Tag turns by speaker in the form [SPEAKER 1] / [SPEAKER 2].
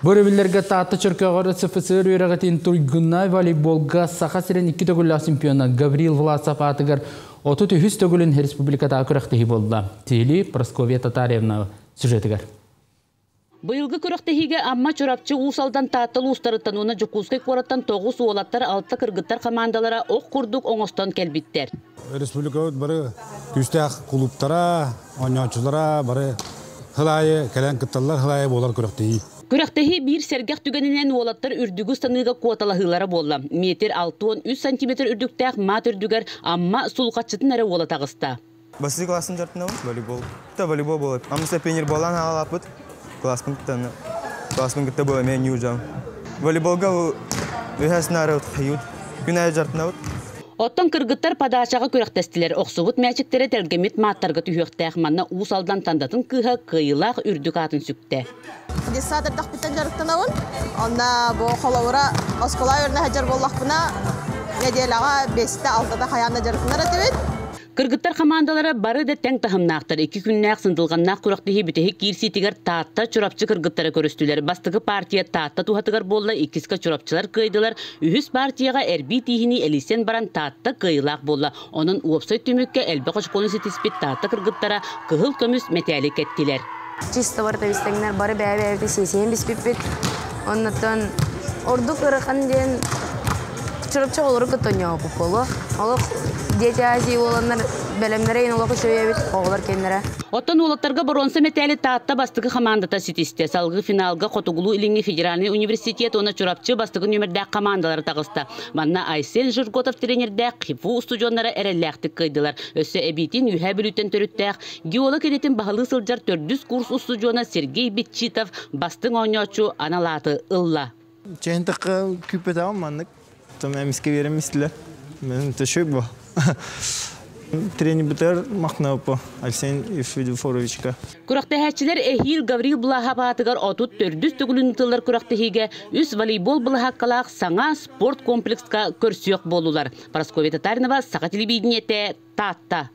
[SPEAKER 1] Бөрөбілерге таатты чыркағары СФСР үйрағатын тургуннай волейболға сақа сирен 2 төгілі чемпионы Гаврил Власов атығыр 30 төгілін республикада күрақтығы болды. Тейли Прасковья Татаревна сюжетігер.
[SPEAKER 2] Быйылгы күрәктәһиге амма чурапчы усалдан тааттыл устарыттан уна Жукускай кораттан 9 уолаттар 6 кыргыттар командалара ок курдук оңостон келбиттер.
[SPEAKER 3] Республика бары күстәк клубтара, ойнаучылара бары хылайы, кәлән кытталар хылайы болар күрәктәһи.
[SPEAKER 2] Күрәктәһи бир сәргәх түгәненән уолаттар үрдүгү станыга квоталаһылары болла. Метр 6-3 см үрдүктәк мат үрдүгәр амма сулкатчытын әре уола тагыста.
[SPEAKER 4] Басый классын жартына волейбол. Та волейбол булып. Амса пионер болан алапыт. Класспен китте было мен южам. Волейболга үһәснәрә утхыют. Күнә жартына.
[SPEAKER 2] Оттан кыргыттар падашага күрәктәстиләр. Оксубут мәчиктәре тәргәмит маттарга түйәктәк манна усалдан тандатын кыһа кыйлак үрдүк атын сүктә.
[SPEAKER 5] Десатыр тахпитан жарыктанавын. Анда бу холовра оскола өрнә хаҗар боллакпына. Неделага 5-тә 6-да хаянда жарыктанар әтебет.
[SPEAKER 2] Кыргыттар командалары бары да тәң тахымнақтар. 2 күннәк сындылғаннақ күрәктәһи битеһи кирситигәр таатта чурапчы кыргыттары көрөстүләр. Бастыгы партия таатта тухатыгар болла, икиска чурапчылар кыйдылар. Үһүс партияга эрби тихини элисен баран таатта кыйлак болла. Онун уопсой түмүккә элбе кошкону сетиспит таатта кыргыттара кыһыл көмүс метәлик еттилер.
[SPEAKER 6] Чисто бар табистеңнәр бары бәбәйди сесен биспиппит. Оннан орду кырыкан ден чурапчы олору көтөнья куполу. Олох детязи оланнар белемнәрен олох шөйәбит оглар кеннәре.
[SPEAKER 2] Оттан улаттарга бронза метәле таатта бастыгы командата ситисте. Салгы финалга Котугулу илинге федеральный университет оны чурапчы бастыгы нөмердә командалары тагыста. Манна Айсен Журготов тренердә кыйфу студионнары эрелләхтик кыйдылар. Өссө эбитин үһә бүлүтен төрүттәк. Геолог edetин баһалы сылжар 400 курс устудиона Сергей Битчитов бастың ойночу аналаты ылла.
[SPEAKER 7] Чентакка күпетам маннык. Там эмиске беремистилер. Мен төшөк бу. Тренер битер махнапа Алексей Федоровичка.
[SPEAKER 2] Күрәктәһәчеләр Эхил Гаврил Блахабатыгар отут 400 төгүлүн тыллар күрәктәһигә үз волейбол булахаккалак саңа спорт комплекска көрсөк болулар. Прасковья Татаринова, Сақа телевидениете, Татта.